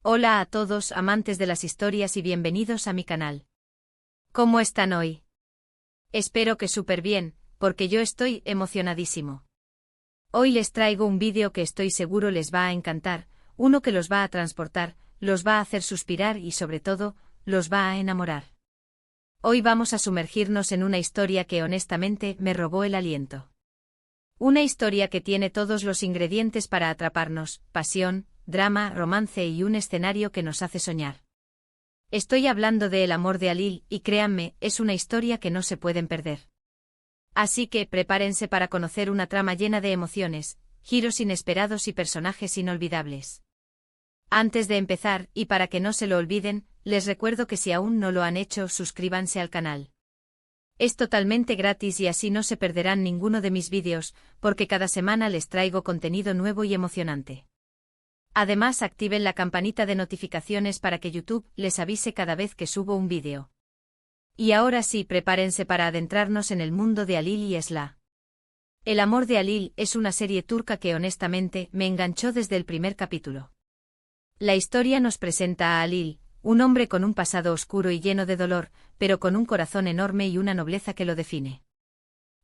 Hola a todos amantes de las historias y bienvenidos a mi canal. ¿Cómo están hoy? Espero que súper bien, porque yo estoy emocionadísimo. Hoy les traigo un vídeo que estoy seguro les va a encantar, uno que los va a transportar, los va a hacer suspirar y sobre todo, los va a enamorar. Hoy vamos a sumergirnos en una historia que honestamente me robó el aliento. Una historia que tiene todos los ingredientes para atraparnos: pasión, drama, romance y un escenario que nos hace soñar. Estoy hablando de El amor de Alil, y créanme, es una historia que no se pueden perder. Así que prepárense para conocer una trama llena de emociones, giros inesperados y personajes inolvidables. Antes de empezar, y para que no se lo olviden, les recuerdo que si aún no lo han hecho, suscríbanse al canal. Es totalmente gratis y así no se perderán ninguno de mis vídeos, porque cada semana les traigo contenido nuevo y emocionante. Además, activen la campanita de notificaciones para que YouTube les avise cada vez que subo un vídeo. Y ahora sí, prepárense para adentrarnos en el mundo de Alil y Esla. El amor de Alil es una serie turca que honestamente me enganchó desde el primer capítulo. La historia nos presenta a Alil, un hombre con un pasado oscuro y lleno de dolor, pero con un corazón enorme y una nobleza que lo define.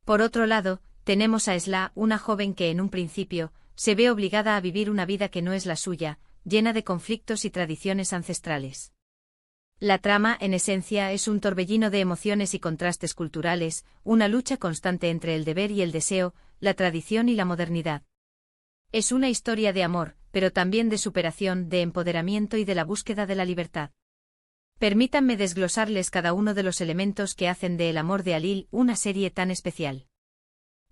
Por otro lado, tenemos a Esla, una joven que en un principio se ve obligada a vivir una vida que no es la suya, llena de conflictos y tradiciones ancestrales. La trama, en esencia, es un torbellino de emociones y contrastes culturales, una lucha constante entre el deber y el deseo, la tradición y la modernidad. Es una historia de amor, pero también de superación, de empoderamiento y de la búsqueda de la libertad. Permítanme desglosarles cada uno de los elementos que hacen de El amor de Alil una serie tan especial.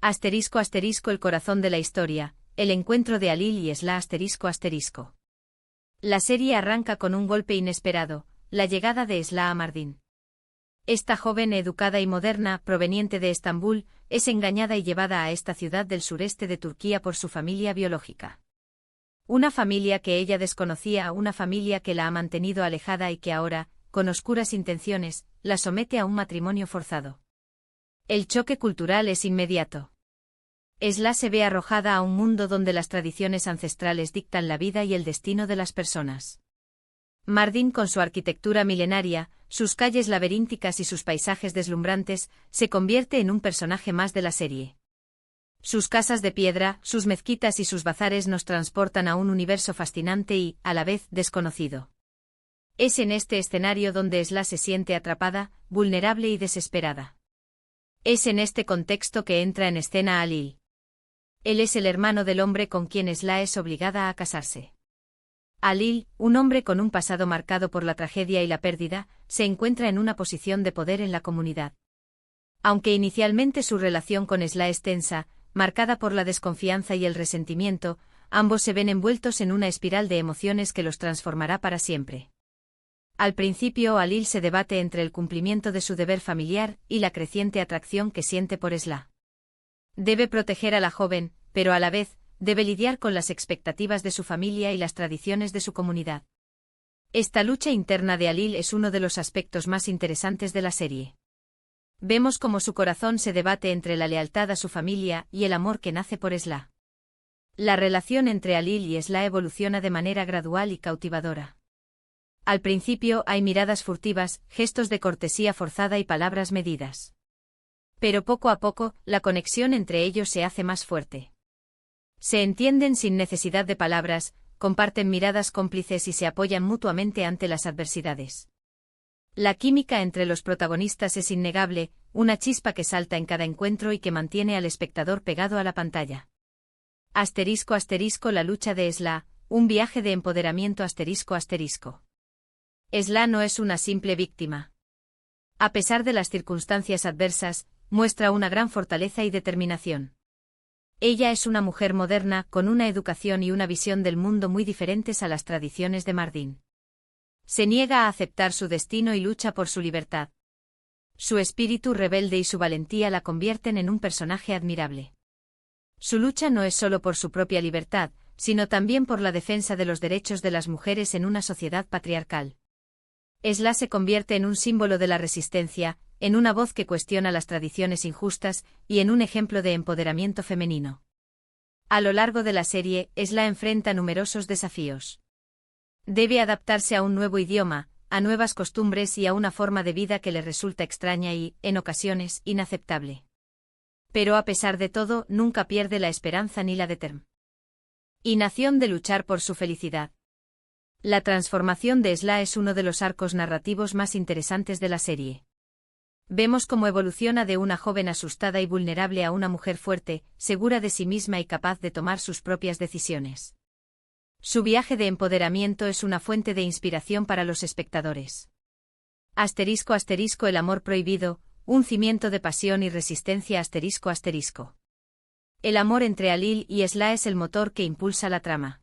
*** El corazón de la historia, el encuentro de Alil y Esla ***. La serie arranca con un golpe inesperado, la llegada de Esla a Mardin. Esta joven educada y moderna, proveniente de Estambul, es engañada y llevada a esta ciudad del sureste de Turquía por su familia biológica. Una familia que ella desconocía, una familia que la ha mantenido alejada y que ahora, con oscuras intenciones, la somete a un matrimonio forzado. El choque cultural es inmediato. Esla se ve arrojada a un mundo donde las tradiciones ancestrales dictan la vida y el destino de las personas. Mardin, con su arquitectura milenaria, sus calles laberínticas y sus paisajes deslumbrantes, se convierte en un personaje más de la serie. Sus casas de piedra, sus mezquitas y sus bazares nos transportan a un universo fascinante y, a la vez, desconocido. Es en este escenario donde Esla se siente atrapada, vulnerable y desesperada. Es en este contexto que entra en escena Alil. Él es el hermano del hombre con quien Esla es obligada a casarse. Alil, un hombre con un pasado marcado por la tragedia y la pérdida, se encuentra en una posición de poder en la comunidad. Aunque inicialmente su relación con Esla es tensa, marcada por la desconfianza y el resentimiento, ambos se ven envueltos en una espiral de emociones que los transformará para siempre. Al principio, Alil se debate entre el cumplimiento de su deber familiar y la creciente atracción que siente por Esla. Debe proteger a la joven, pero a la vez, debe lidiar con las expectativas de su familia y las tradiciones de su comunidad. Esta lucha interna de Alil es uno de los aspectos más interesantes de la serie. Vemos cómo su corazón se debate entre la lealtad a su familia y el amor que nace por Esla. La relación entre Alil y Esla evoluciona de manera gradual y cautivadora. Al principio hay miradas furtivas, gestos de cortesía forzada y palabras medidas. Pero poco a poco, la conexión entre ellos se hace más fuerte. Se entienden sin necesidad de palabras, comparten miradas cómplices y se apoyan mutuamente ante las adversidades. La química entre los protagonistas es innegable, una chispa que salta en cada encuentro y que mantiene al espectador pegado a la pantalla. *** La lucha de Esla, un viaje de empoderamiento ***. Esla no es una simple víctima. A pesar de las circunstancias adversas, muestra una gran fortaleza y determinación. Ella es una mujer moderna, con una educación y una visión del mundo muy diferentes a las tradiciones de Mardin. Se niega a aceptar su destino y lucha por su libertad. Su espíritu rebelde y su valentía la convierten en un personaje admirable. Su lucha no es solo por su propia libertad, sino también por la defensa de los derechos de las mujeres en una sociedad patriarcal. Esla se convierte en un símbolo de la resistencia, en una voz que cuestiona las tradiciones injustas, y en un ejemplo de empoderamiento femenino. A lo largo de la serie, Esla enfrenta numerosos desafíos. Debe adaptarse a un nuevo idioma, a nuevas costumbres y a una forma de vida que le resulta extraña y, en ocasiones, inaceptable. Pero a pesar de todo, nunca pierde la esperanza ni la determinación de luchar por su felicidad. La transformación de Esla es uno de los arcos narrativos más interesantes de la serie. Vemos cómo evoluciona de una joven asustada y vulnerable a una mujer fuerte, segura de sí misma y capaz de tomar sus propias decisiones. Su viaje de empoderamiento es una fuente de inspiración para los espectadores. *** El amor prohibido, un cimiento de pasión y resistencia ***. El amor entre Alil y Esla es el motor que impulsa la trama.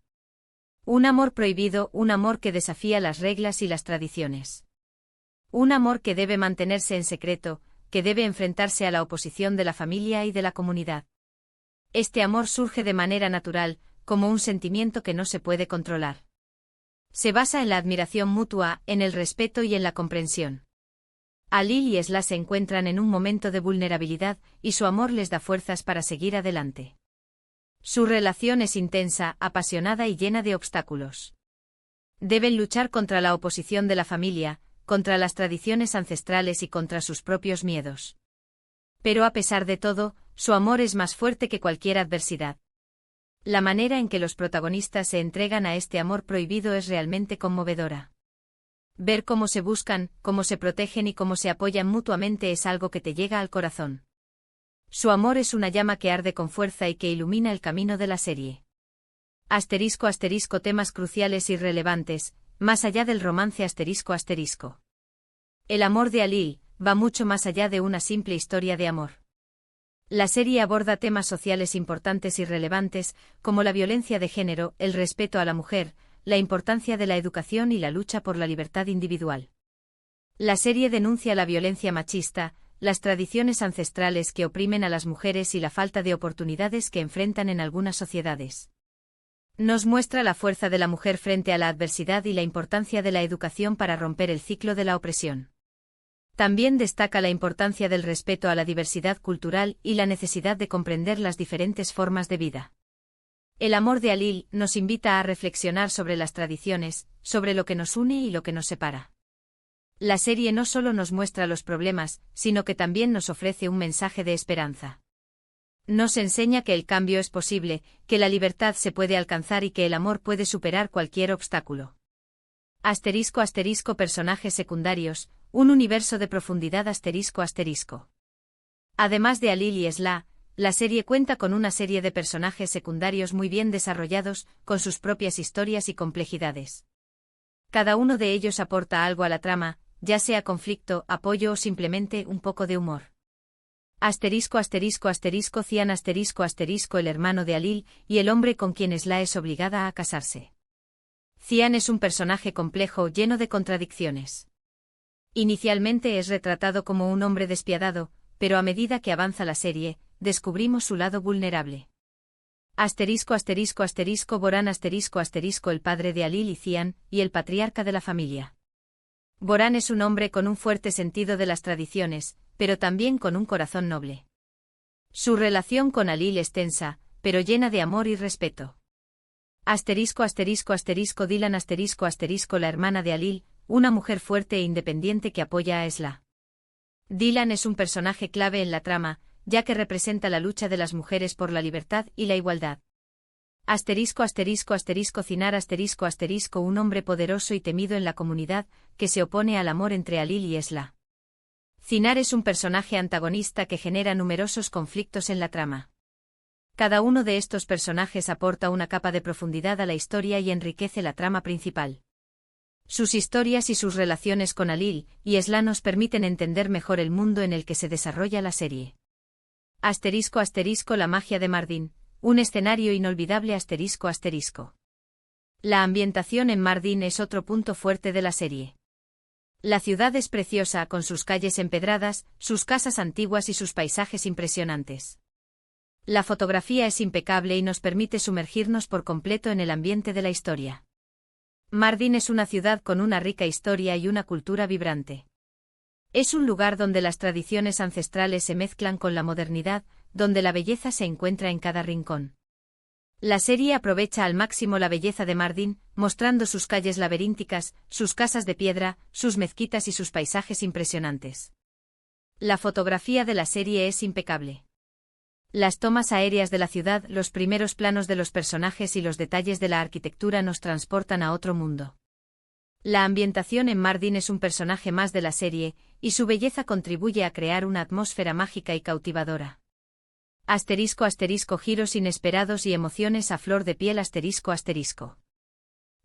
Un amor prohibido, un amor que desafía las reglas y las tradiciones. Un amor que debe mantenerse en secreto, que debe enfrentarse a la oposición de la familia y de la comunidad. Este amor surge de manera natural, como un sentimiento que no se puede controlar. Se basa en la admiración mutua, en el respeto y en la comprensión. Alil y Esla se encuentran en un momento de vulnerabilidad, y su amor les da fuerzas para seguir adelante. Su relación es intensa, apasionada y llena de obstáculos. Deben luchar contra la oposición de la familia, contra las tradiciones ancestrales y contra sus propios miedos. Pero a pesar de todo, su amor es más fuerte que cualquier adversidad. La manera en que los protagonistas se entregan a este amor prohibido es realmente conmovedora. Ver cómo se buscan, cómo se protegen y cómo se apoyan mutuamente es algo que te llega al corazón. Su amor es una llama que arde con fuerza y que ilumina el camino de la serie. *** Temas cruciales y relevantes, más allá del romance ***. El amor de Alil va mucho más allá de una simple historia de amor. La serie aborda temas sociales importantes y relevantes, como la violencia de género, el respeto a la mujer, la importancia de la educación y la lucha por la libertad individual. La serie denuncia la violencia machista, las tradiciones ancestrales que oprimen a las mujeres y la falta de oportunidades que enfrentan en algunas sociedades. Nos muestra la fuerza de la mujer frente a la adversidad y la importancia de la educación para romper el ciclo de la opresión. También destaca la importancia del respeto a la diversidad cultural y la necesidad de comprender las diferentes formas de vida. El amor de Alil nos invita a reflexionar sobre las tradiciones, sobre lo que nos une y lo que nos separa. La serie no solo nos muestra los problemas, sino que también nos ofrece un mensaje de esperanza. Nos enseña que el cambio es posible, que la libertad se puede alcanzar y que el amor puede superar cualquier obstáculo. *** Personajes secundarios, un universo de profundidad ***. Además de Alil y Esla, la serie cuenta con una serie de personajes secundarios muy bien desarrollados, con sus propias historias y complejidades. Cada uno de ellos aporta algo a la trama, ya sea conflicto, apoyo o simplemente un poco de humor. Cian el hermano de Alil, y el hombre con quien Esla es obligada a casarse. Cian es un personaje complejo lleno de contradicciones. Inicialmente es retratado como un hombre despiadado, pero a medida que avanza la serie, descubrimos su lado vulnerable. Boran el padre de Alil y Cian, y el patriarca de la familia. Boran es un hombre con un fuerte sentido de las tradiciones, pero también con un corazón noble. Su relación con Alil es tensa, pero llena de amor y respeto. Dilan la hermana de Alil, una mujer fuerte e independiente que apoya a Esla. Dilan es un personaje clave en la trama, ya que representa la lucha de las mujeres por la libertad y la igualdad. Cinar un hombre poderoso y temido en la comunidad, que se opone al amor entre Alil y Esla. Cinar es un personaje antagonista que genera numerosos conflictos en la trama. Cada uno de estos personajes aporta una capa de profundidad a la historia y enriquece la trama principal. Sus historias y sus relaciones con Alil y Esla nos permiten entender mejor el mundo en el que se desarrolla la serie. La magia de Mardin, un escenario inolvidable ***. La ambientación en Mardin es otro punto fuerte de la serie. La ciudad es preciosa con sus calles empedradas, sus casas antiguas y sus paisajes impresionantes. La fotografía es impecable y nos permite sumergirnos por completo en el ambiente de la historia. Mardin es una ciudad con una rica historia y una cultura vibrante. Es un lugar donde las tradiciones ancestrales se mezclan con la modernidad, donde la belleza se encuentra en cada rincón. La serie aprovecha al máximo la belleza de Mardin, mostrando sus calles laberínticas, sus casas de piedra, sus mezquitas y sus paisajes impresionantes. La fotografía de la serie es impecable. Las tomas aéreas de la ciudad, los primeros planos de los personajes y los detalles de la arquitectura nos transportan a otro mundo. La ambientación en Mardin es un personaje más de la serie, y su belleza contribuye a crear una atmósfera mágica y cautivadora. *** Giros inesperados y emociones a flor de piel ***.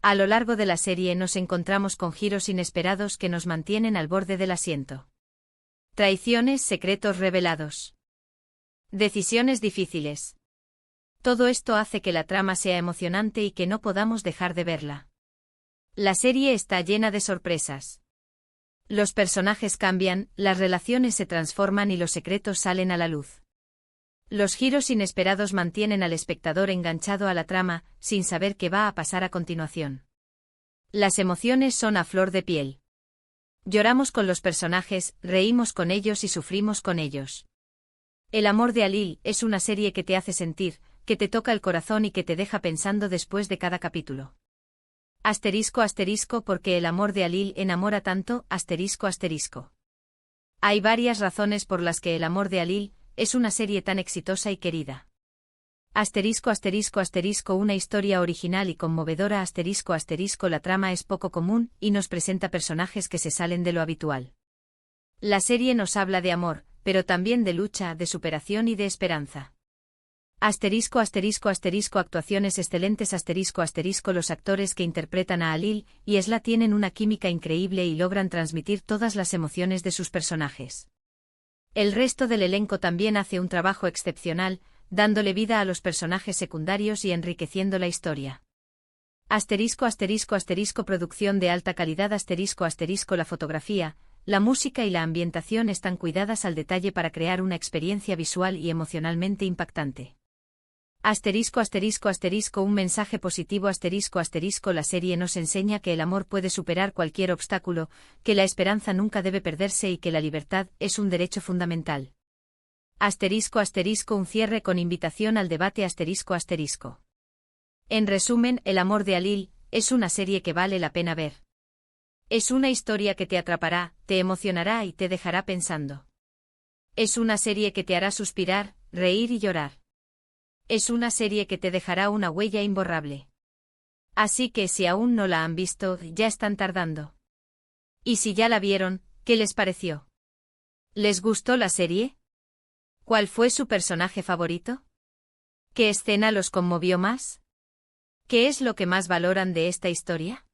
A lo largo de la serie nos encontramos con giros inesperados que nos mantienen al borde del asiento. Traiciones, secretos revelados. Decisiones difíciles. Todo esto hace que la trama sea emocionante y que no podamos dejar de verla. La serie está llena de sorpresas. Los personajes cambian, las relaciones se transforman y los secretos salen a la luz. Los giros inesperados mantienen al espectador enganchado a la trama, sin saber qué va a pasar a continuación. Las emociones son a flor de piel. Lloramos con los personajes, reímos con ellos y sufrimos con ellos. El amor de Alil es una serie que te hace sentir, que te toca el corazón y que te deja pensando después de cada capítulo. *** porque el amor de Alil enamora tanto, ***. Hay varias razones por las que el amor de Alil es una serie tan exitosa y querida. Una historia original y conmovedora La trama es poco común y nos presenta personajes que se salen de lo habitual. La serie nos habla de amor, pero también de lucha, de superación y de esperanza. Actuaciones excelentes Los actores que interpretan a Alil y Esla tienen una química increíble y logran transmitir todas las emociones de sus personajes. El resto del elenco también hace un trabajo excepcional, dándole vida a los personajes secundarios y enriqueciendo la historia. Producción de alta calidad La fotografía, la música y la ambientación están cuidadas al detalle para crear una experiencia visual y emocionalmente impactante. Un mensaje positivo La serie nos enseña que el amor puede superar cualquier obstáculo, que la esperanza nunca debe perderse y que la libertad es un derecho fundamental. Un cierre con invitación al debate En resumen, El amor de Alil es una serie que vale la pena ver. Es una historia que te atrapará, te emocionará y te dejará pensando. Es una serie que te hará suspirar, reír y llorar. Es una serie que te dejará una huella imborrable. Así que si aún no la han visto, ya están tardando. Y si ya la vieron, ¿qué les pareció? ¿Les gustó la serie? ¿Cuál fue su personaje favorito? ¿Qué escena los conmovió más? ¿Qué es lo que más valoran de esta historia?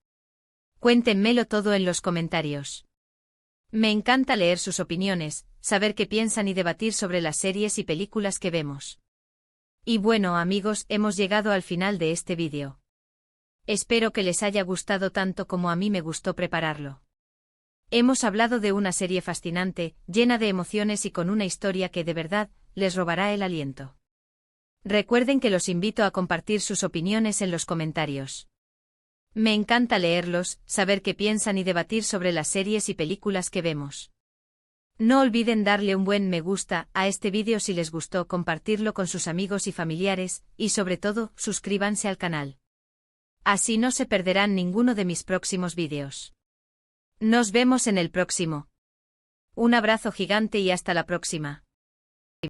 Cuéntenmelo todo en los comentarios. Me encanta leer sus opiniones, saber qué piensan y debatir sobre las series y películas que vemos. Y bueno amigos, hemos llegado al final de este vídeo. Espero que les haya gustado tanto como a mí me gustó prepararlo. Hemos hablado de una serie fascinante, llena de emociones y con una historia que de verdad les robará el aliento. Recuerden que los invito a compartir sus opiniones en los comentarios. Me encanta leerlos, saber qué piensan y debatir sobre las series y películas que vemos. No olviden darle un buen me gusta a este vídeo si les gustó, compartirlo con sus amigos y familiares, y sobre todo, suscríbanse al canal. Así no se perderán ninguno de mis próximos vídeos. Nos vemos en el próximo. Un abrazo gigante y hasta la próxima.